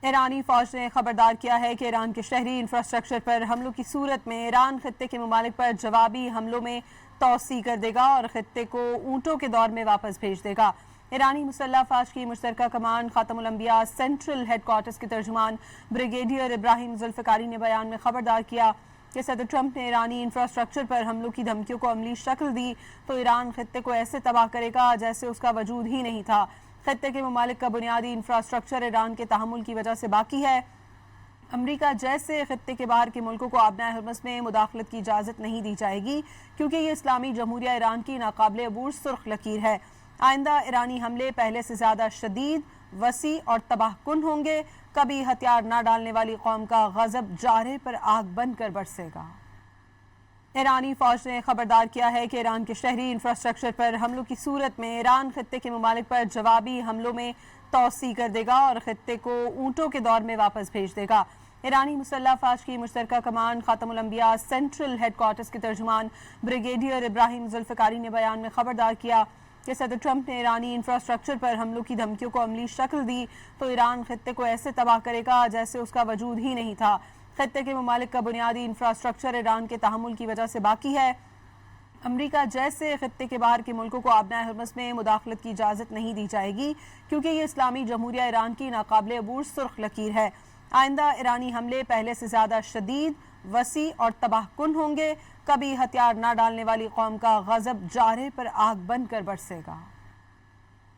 ایرانی فوج نے خبردار کیا ہے کہ ایران کے شہری انفراسٹرکچر پر حملوں کی صورت میں ایران خطے کے ممالک پر جوابی حملوں میں توسیع کر دے گا اور خطے کو اونٹوں کے دور میں واپس بھیج دے گا۔ ایرانی مسلح افواج کی مشترکہ کمانڈ خاتم الانبیاء سینٹرل ہیڈ کوارٹرز کے ترجمان بریگیڈیئر ابراہیم ذوالفقاری نے بیان میں خبردار کیا کہ صدر ٹرمپ نے ایرانی انفراسٹرکچر پر حملوں کی دھمکیوں کو عملی شکل دی تو ایران خطے کو ایسے تباہ کرے گا جیسے اس کا وجود ہی نہیں تھا۔ خطے کے ممالک کا بنیادی انفراسٹرکچر ایران کے تحمل کی وجہ سے باقی ہے۔ امریکہ جیسے خطے کے باہر کے ملکوں کو آبنائے حرمز میں مداخلت کی اجازت نہیں دی جائے گی کیونکہ یہ اسلامی جمہوریہ ایران کی ناقابل عبور سرخ لکیر ہے۔ آئندہ ایرانی حملے پہلے سے زیادہ شدید، وسیع اور تباہ کن ہوں گے۔ کبھی ہتھیار نہ ڈالنے والی قوم کا غضب جارے پر آگ بن کر برسے گا۔ ایرانی فوج نے خبردار کیا ہے کہ ایران کے شہری انفراسٹرکچر پر حملوں کی صورت میں ایران خطے کے ممالک پر جوابی حملوں میں توسیع کر دے گا اور خطے کو اونٹوں کے دور میں واپس بھیج دے گا۔ ایرانی مسلح افواج کی مشترکہ کمانڈ خاتم الانبیاء سینٹرل ہیڈ کوارٹرز کے ترجمان بریگیڈیئر ابراہیم ذوالفقاری نے بیان میں خبردار کیا کہ صدر ٹرمپ نے ایرانی انفراسٹرکچر پر حملوں کی دھمکیوں کو عملی شکل دی تو ایران خطے کو ایسے تباہ کرے گا جیسے اس کا وجود ہی نہیں تھا۔ خطے کے ممالک کا بنیادی انفراسٹرکچر ایران کے تحمل کی وجہ سے باقی ہے۔ امریکہ جیسے خطے کے باہر کے ملکوں کو آبنائے حرمز میں مداخلت کی اجازت نہیں دی جائے گی کیونکہ یہ اسلامی جمہوریہ ایران کی ناقابل عبور سرخ لکیر ہے۔ آئندہ ایرانی حملے پہلے سے زیادہ شدید، وسیع اور تباہ کن ہوں گے۔ کبھی ہتھیار نہ ڈالنے والی قوم کا غضب جارے پر آگ بن کر برسے گا۔